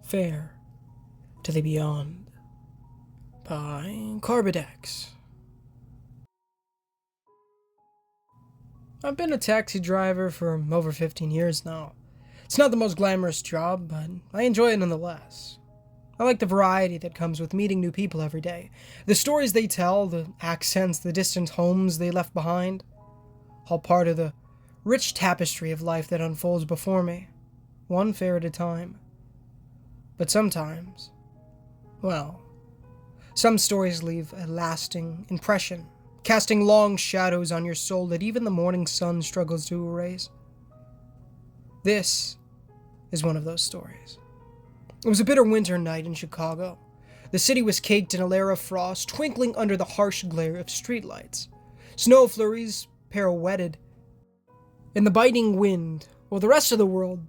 Fair to the Beyond by Carbidex. I've been a taxi driver for over 15 years now. It's not the most glamorous job, but I enjoy it nonetheless. I like the variety that comes with meeting new people every day. The stories they tell, the accents, the distant homes they left behind, all part of the rich tapestry of life that unfolds before me, one fare at a time. But sometimes, well, some stories leave a lasting impression, casting long shadows on your soul that even the morning sun struggles to erase. This is one of those stories. It was a bitter winter night in Chicago. The city was caked in a layer of frost, twinkling under the harsh glare of streetlights. Snow flurries pirouetted in the biting wind, while the rest of the world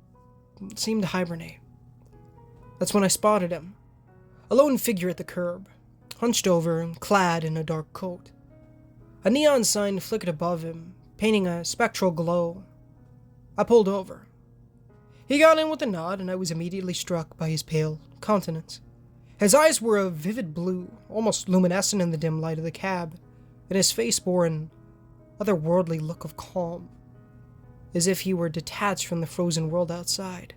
seemed to hibernate. That's when I spotted him, a lone figure at the curb, hunched over and clad in a dark coat. A neon sign flickered above him, painting a spectral glow. I pulled over. He got in with a nod, and I was immediately struck by his pale countenance. His eyes were a vivid blue, almost luminescent in the dim light of the cab, and his face bore an otherworldly look of calm, as if he were detached from the frozen world outside.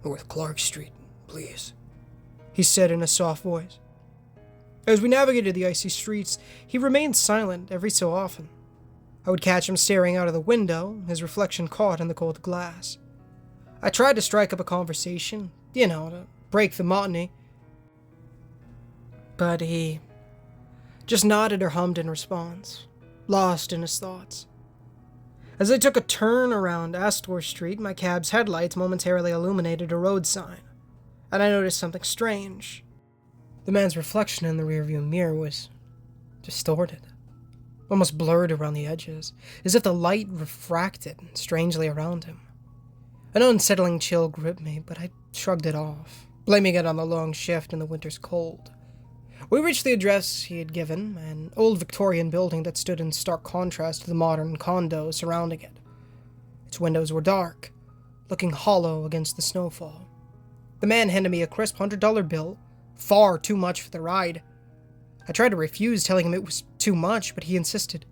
"North Clark Street, please," he said in a soft voice. As we navigated the icy streets, he remained silent every so often. I would catch him staring out of the window, his reflection caught in the cold glass. I tried to strike up a conversation, to break the monotony, but he just nodded or hummed in response, lost in his thoughts. As I took a turn around Astor Street, my cab's headlights momentarily illuminated a road sign, and I noticed something strange. The man's reflection in the rearview mirror was distorted, almost blurred around the edges, as if the light refracted strangely around him. An unsettling chill gripped me, but I shrugged it off, blaming it on the long shift and the winter's cold. We reached the address he had given, an old Victorian building that stood in stark contrast to the modern condo surrounding it. Its windows were dark, looking hollow against the snowfall. The man handed me a crisp $100 bill, far too much for the ride. I tried to refuse, telling him it was too much, but he insisted.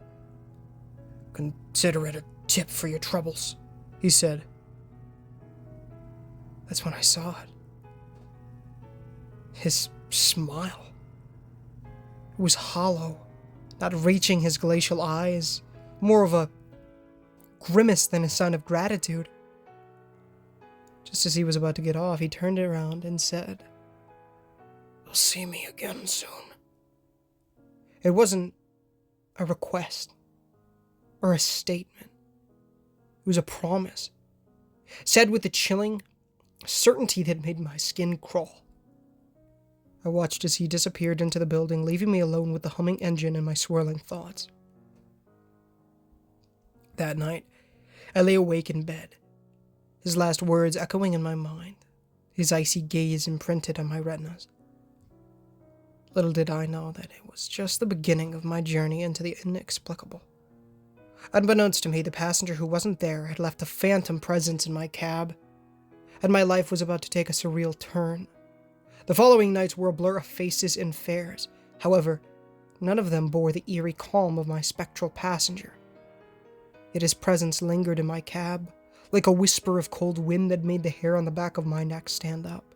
"Consider it a tip for your troubles," he said. That's when I saw it. His smile. It was hollow, not reaching his glacial eyes, more of a grimace than a sign of gratitude. Just as he was about to get off, he turned around and said, "You'll see me again soon." It wasn't a request or a statement. It was a promise, said with a chilling certainty that made my skin crawl. I watched as he disappeared into the building, leaving me alone with the humming engine and my swirling thoughts. That night, I lay awake in bed, his last words echoing in my mind, his icy gaze imprinted on my retinas. Little did I know that it was just the beginning of my journey into the inexplicable. Unbeknownst to me, the passenger who wasn't there had left a phantom presence in my cab, and my life was about to take a surreal turn. The following nights were a blur of faces and fares. However, none of them bore the eerie calm of my spectral passenger. Yet his presence lingered in my cab, like a whisper of cold wind that made the hair on the back of my neck stand up.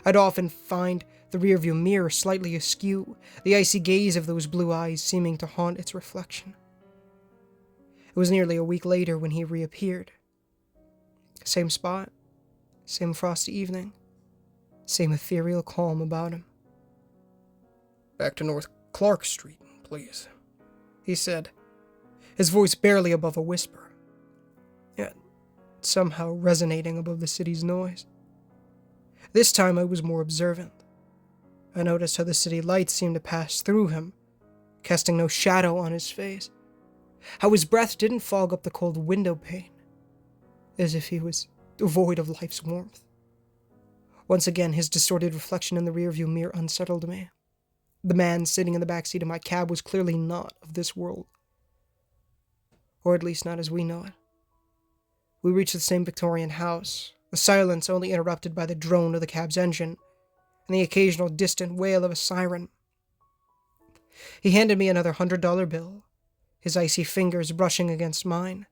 I'd often find the rearview mirror slightly askew, the icy gaze of those blue eyes seeming to haunt its reflection. It was nearly a week later when he reappeared. Same spot, same frosty evening, same ethereal calm about him. "Back to North Clark Street, please," he said, his voice barely above a whisper, yet somehow resonating above the city's noise. This time I was more observant. I noticed how the city lights seemed to pass through him, casting no shadow on his face, how his breath didn't fog up the cold window pane, as if he was devoid of life's warmth. Once again, his distorted reflection in the rearview mirror unsettled me. The man sitting in the backseat of my cab was clearly not of this world. Or at least not as we know it. We reached the same Victorian house, a silence only interrupted by the drone of the cab's engine and the occasional distant wail of a siren. He handed me another $100 bill, his icy fingers brushing against mine,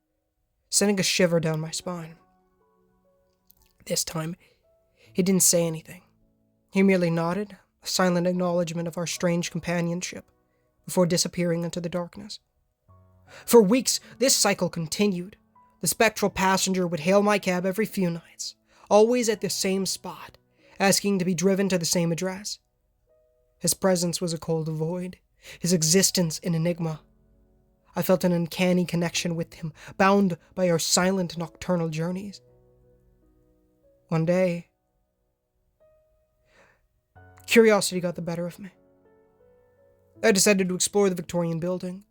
sending a shiver down my spine. This time, he didn't say anything. He merely nodded, a silent acknowledgement of our strange companionship, before disappearing into the darkness. For weeks, this cycle continued. The spectral passenger would hail my cab every few nights, always at the same spot, asking to be driven to the same address. His presence was a cold void, his existence an enigma. I felt an uncanny connection with him, bound by our silent nocturnal journeys. One day, curiosity got the better of me. I decided to explore the Victorian building.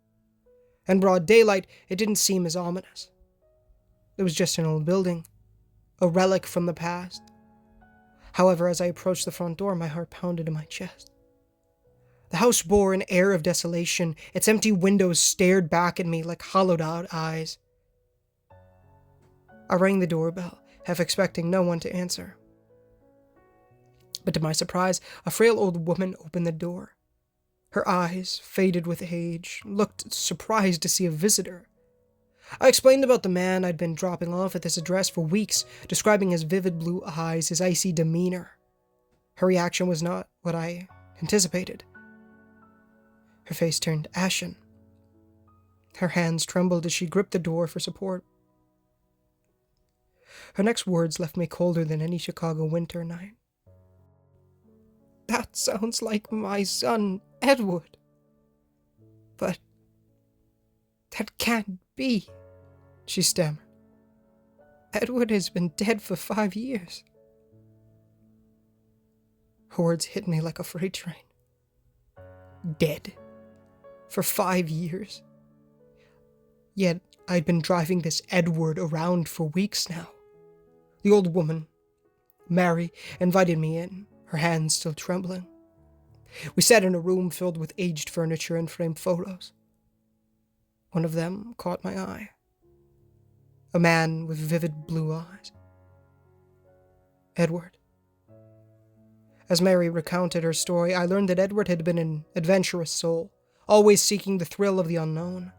In broad daylight, it didn't seem as ominous. It was just an old building, a relic from the past. However, as I approached the front door, my heart pounded in my chest. The house bore an air of desolation. Its empty windows stared back at me like hollowed-out eyes. I rang the doorbell, half expecting no one to answer. But to my surprise, a frail old woman opened the door. Her eyes, faded with age, looked surprised to see a visitor. I explained about the man I'd been dropping off at this address for weeks, describing his vivid blue eyes, his icy demeanor. Her reaction was not what I anticipated. Her face turned ashen. Her hands trembled as she gripped the door for support. Her next words left me colder than any Chicago winter night. "That sounds like my son, Edward. But that can't be," she stammered. "Edward has been dead for 5 years." Her words hit me like a freight train. Dead. For 5 years. Yet I'd been driving this Edward around for weeks now. The old woman, Mary, invited me in, her hands still trembling. We sat in a room filled with aged furniture and framed photos. One of them caught my eye. A man with vivid blue eyes. Edward. As Mary recounted her story, I learned that Edward had been an adventurous soul, always seeking the thrill of the unknown.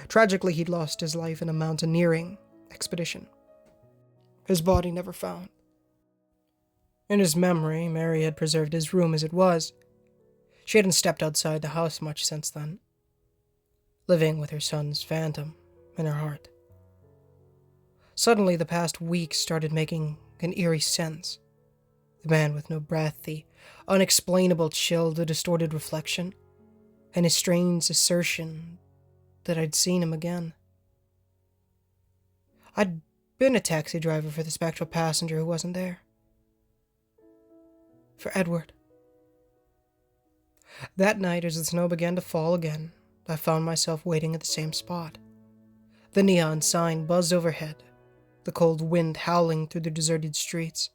Tragically, he'd lost his life in a mountaineering expedition. His body never found. In his memory, Mary had preserved his room as it was. She hadn't stepped outside the house much since then, living with her son's phantom in her heart. Suddenly, the past week started making an eerie sense. The man with no breath, the unexplainable chill, the distorted reflection, and his strange assertion that I'd seen him again. I'd been a taxi driver for the spectral passenger who wasn't there. For Edward. That night, as the snow began to fall again, I found myself waiting at the same spot. The neon sign buzzed overhead, the cold wind howling through the deserted streets.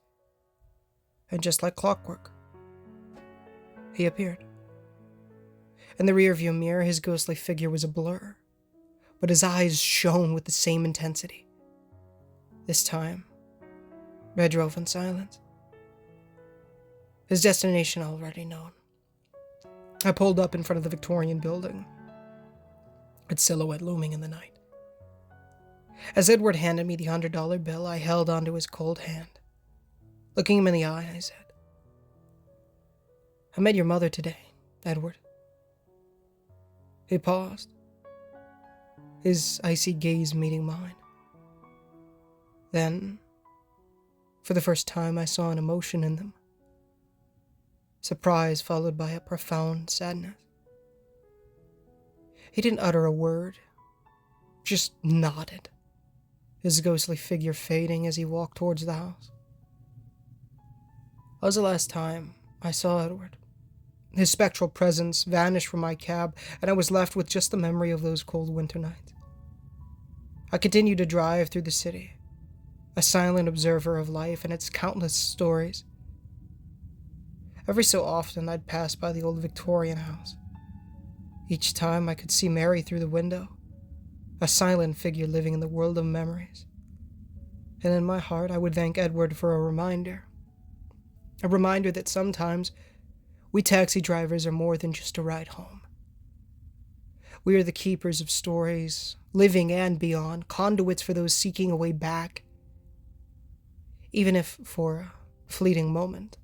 And just like clockwork, he appeared. In the rearview mirror, his ghostly figure was a blur, but his eyes shone with the same intensity. This time, I drove in silence. His destination already known. I pulled up in front of the Victorian building, its silhouette looming in the night. As Edward handed me the $100 bill, I held onto his cold hand. Looking him in the eye, I said, "I met your mother today, Edward." He paused, his icy gaze meeting mine. Then, for the first time, I saw an emotion in them. Surprise followed by a profound sadness. He didn't utter a word, just nodded, his ghostly figure fading as he walked towards the house. That was the last time I saw Edward. His spectral presence vanished from my cab, and I was left with just the memory of those cold winter nights. I continued to drive through the city, a silent observer of life and its countless stories. Every so often, I'd pass by the old Victorian house. Each time, I could see Mary through the window, a silent figure living in the world of memories. And in my heart, I would thank Edward for a reminder. A reminder that sometimes we taxi drivers are more than just a ride home. We are the keepers of stories, living and beyond, conduits for those seeking a way back, even if for a fleeting moment.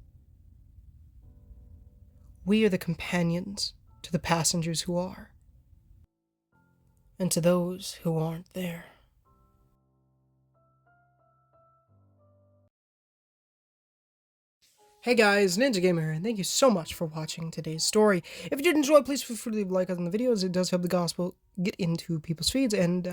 We are the companions to the passengers who are, and to those who aren't there. Hey guys, Ninja Gamer here, and thank you so much for watching today's story. If you did enjoy, please feel free to leave a like on the videos. It does help the gospel get into people's feeds, and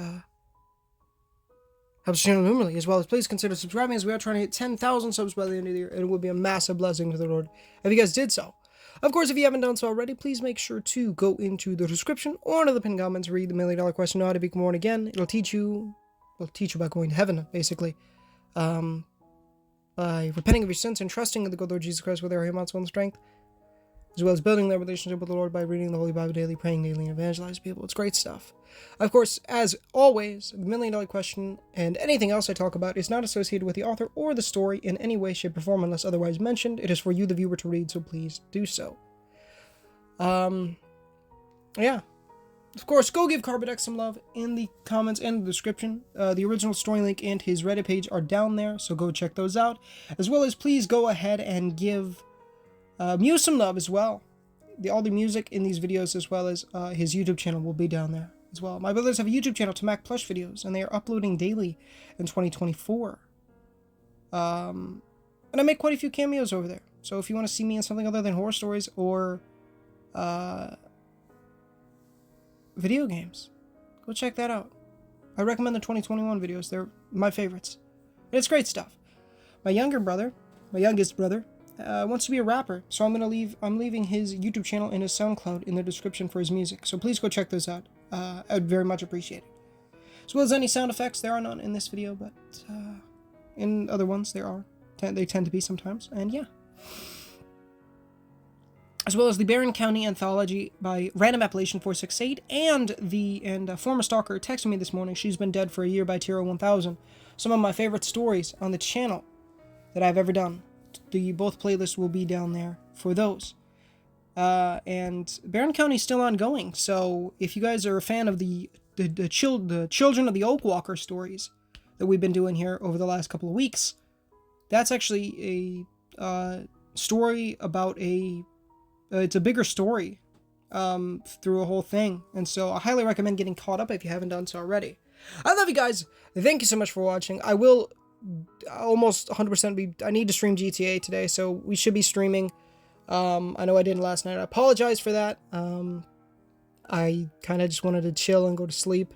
helps the channel numerally, as well as please consider subscribing, as we are trying to hit 10,000 subs by the end of the year, and it would be a massive blessing to the Lord if you guys did so. Of course, if you haven't done so already, please make sure to go into the description or into the pinned comments, read the $1 million question how to become born again. It'll teach you about going to heaven, basically. By repenting of your sins and trusting in the good Lord Jesus Christ with our human soul and strength, as well as building their relationship with the Lord by reading the Holy Bible daily, praying daily, and evangelizing people. It's great stuff. Of course, as always, the $1 million question and anything else I talk about is not associated with the author or the story in any way, shape, or form unless otherwise mentioned. It is for you, the viewer, to read, so please do so. Yeah. Of course, go give Carbodex some love in the comments and the description. The original story link and his Reddit page are down there, so go check those out. As well as please go ahead and give Muse some love as well. All the music in these videos, as well as his YouTube channel, will be down there as well. My brothers have a YouTube channel, to Mac Plush Videos, and they are uploading daily in 2024. And I make quite a few cameos over there. So if you want to see me in something other than horror stories or video games, go check that out. I recommend the 2021 videos. They're my favorites. And it's great stuff. My youngest brother, wants to be a rapper, so I'm leaving his YouTube channel and his SoundCloud in the description for his music. So please go check those out. I'd very much appreciate it. As well as any sound effects, there are none in this video, but in other ones there are. They tend to be sometimes, and yeah. As well as the Barron County Anthology by Random Appellation 468, and former stalker texted me this morning, She's Been Dead for a Year by Tiro 1000. Some of my favorite stories on the channel that I've ever done. Both playlists will be down there for those. And Barron County is still ongoing, so if you guys are a fan of the Children of the Oak Walker stories that we've been doing here over the last couple of weeks, that's actually a story about it's a bigger story through a whole thing, and so I highly recommend getting caught up if you haven't done so already. I love you guys. Thank you so much for watching. I will almost 100% I need to stream GTA today, so we should be streaming. I know I didn't last night. I apologize for that. I kind of just wanted to chill and go to sleep.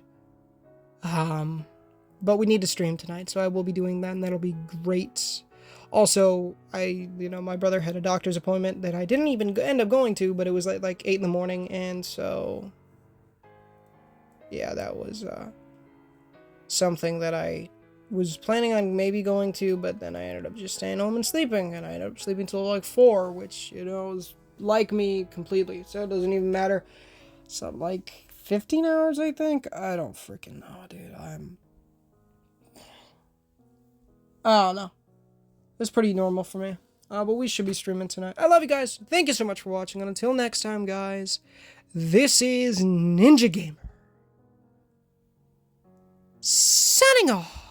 But we need to stream tonight, so I will be doing that, and that'll be great. Also, my brother had a doctor's appointment that I didn't even end up going to, but it was like 8 in the morning, and so yeah, that was something that I was planning on maybe going to, but then I ended up just staying home and sleeping, and I ended up sleeping till like 4, which, is like me completely, so it doesn't even matter. Something like 15 hours, I think? I don't freaking know, dude. I don't know. It's pretty normal for me. But we should be streaming tonight. I love you guys. Thank you so much for watching, and until next time, guys, this is Ninja Gamer, signing off.